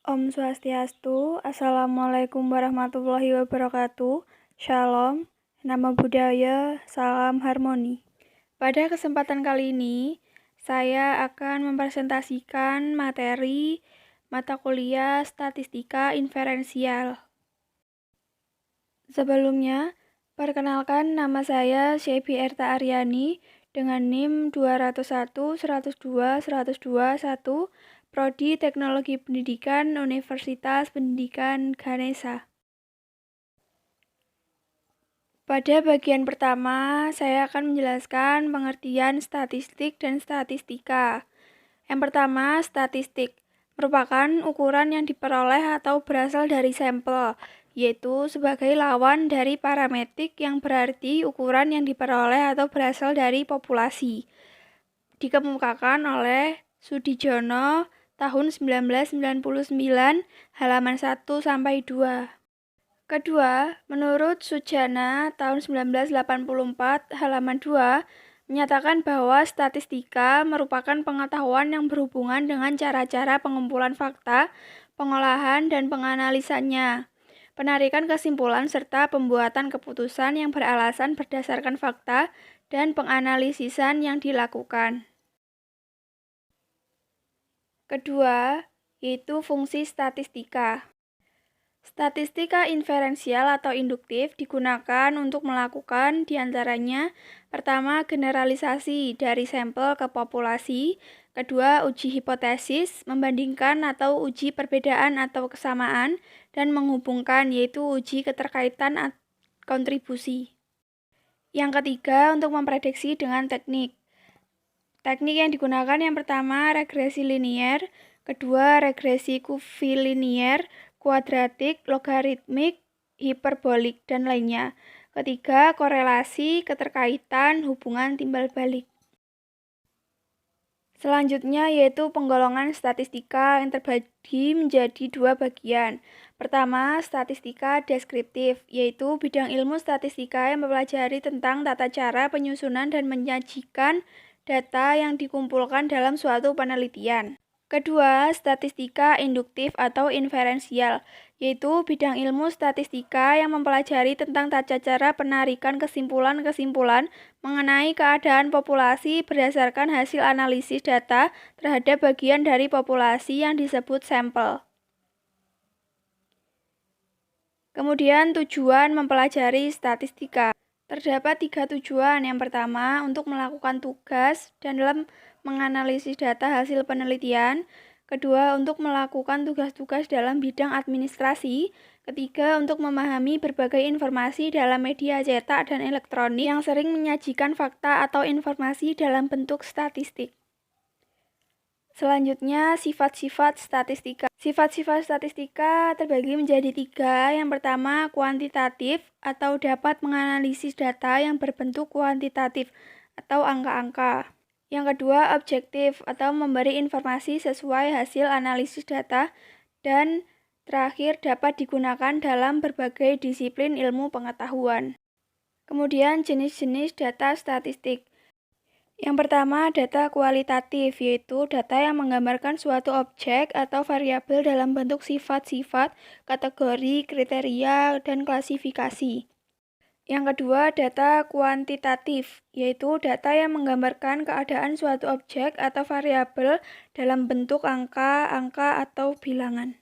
Om Swastiastu, Assalamualaikum warahmatullahi wabarakatuh, Shalom, Namo Buddhaya, Salam Harmoni. Pada kesempatan kali ini, saya akan mempresentasikan materi mata kuliah Statistika Inferensial. Sebelumnya, perkenalkan nama saya Shebi Erta Aryani dengan NIM 201 102 102 Prodi Teknologi Pendidikan Universitas Pendidikan Ganesha. Pada bagian pertama, saya akan menjelaskan pengertian statistik dan statistika. Yang pertama, statistik merupakan ukuran yang diperoleh atau berasal dari sampel, yaitu sebagai lawan dari parametrik yang berarti ukuran yang diperoleh atau berasal dari populasi. Dikemukakan oleh Sudijono tahun 1999, halaman 1-2. Kedua, menurut Sujana tahun 1984, halaman 2, menyatakan bahwa statistika merupakan pengetahuan yang berhubungan dengan cara-cara pengumpulan fakta, pengolahan, dan penganalisannya, penarikan kesimpulan, serta pembuatan keputusan yang beralasan berdasarkan fakta dan penganalisisan yang dilakukan. Kedua, yaitu fungsi statistika. Statistika inferensial atau induktif digunakan untuk melakukan diantaranya: pertama, generalisasi dari sampel ke populasi; kedua, uji hipotesis, membandingkan atau uji perbedaan atau kesamaan, dan menghubungkan, yaitu uji keterkaitan kontribusi. Yang ketiga, untuk memprediksi dengan teknik. Teknik yang digunakan yang pertama, regresi linier; kedua, regresi kuvilinier, kuadratik, logaritmik, hiperbolik, dan lainnya. Ketiga, korelasi, keterkaitan, hubungan timbal balik. Selanjutnya yaitu penggolongan statistika yang terbagi menjadi dua bagian. Pertama, statistika deskriptif, yaitu bidang ilmu statistika yang mempelajari tentang tata cara penyusunan dan menyajikan data yang dikumpulkan dalam suatu penelitian. Kedua, statistika induktif atau inferensial, yaitu bidang ilmu statistika yang mempelajari tentang tata cara penarikan kesimpulan-kesimpulan mengenai keadaan populasi berdasarkan hasil analisis data terhadap bagian dari populasi yang disebut sampel. Kemudian tujuan mempelajari statistika. Terdapat 3 tujuan. Yang pertama, untuk melakukan tugas dan dalam menganalisis data hasil penelitian. Kedua, untuk melakukan tugas-tugas dalam bidang administrasi. Ketiga, untuk memahami berbagai informasi dalam media cetak dan elektronik yang sering menyajikan fakta atau informasi dalam bentuk statistik. Selanjutnya, sifat-sifat statistika. Sifat-sifat statistika terbagi menjadi 3. Yang pertama, kuantitatif atau dapat menganalisis data yang berbentuk kuantitatif atau angka-angka. Yang kedua, objektif atau memberi informasi sesuai hasil analisis data. Dan terakhir, dapat digunakan dalam berbagai disiplin ilmu pengetahuan. Kemudian, jenis-jenis data statistik. Yang pertama, data kualitatif, yaitu data yang menggambarkan suatu objek atau variabel dalam bentuk sifat-sifat, kategori, kriteria, dan klasifikasi. Yang kedua, data kuantitatif, yaitu data yang menggambarkan keadaan suatu objek atau variabel dalam bentuk angka, atau bilangan.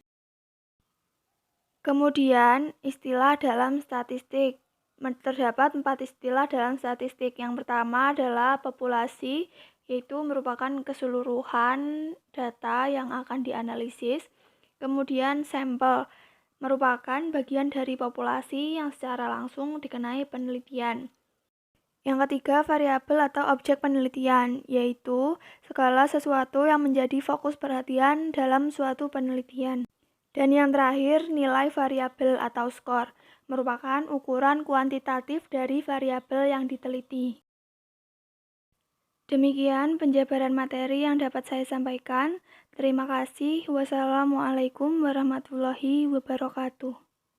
Kemudian, istilah dalam statistik. Terdapat 4 istilah dalam statistik. Yang pertama adalah populasi, yaitu merupakan keseluruhan data yang akan dianalisis. Kemudian sampel, merupakan bagian dari populasi yang secara langsung dikenai penelitian. Yang ketiga, variabel atau objek penelitian, yaitu segala sesuatu yang menjadi fokus perhatian dalam suatu penelitian. Dan yang terakhir, nilai variabel atau skor, merupakan ukuran kuantitatif dari variabel yang diteliti. Demikian penjabaran materi yang dapat saya sampaikan. Terima kasih. Wassalamualaikum warahmatullahi wabarakatuh.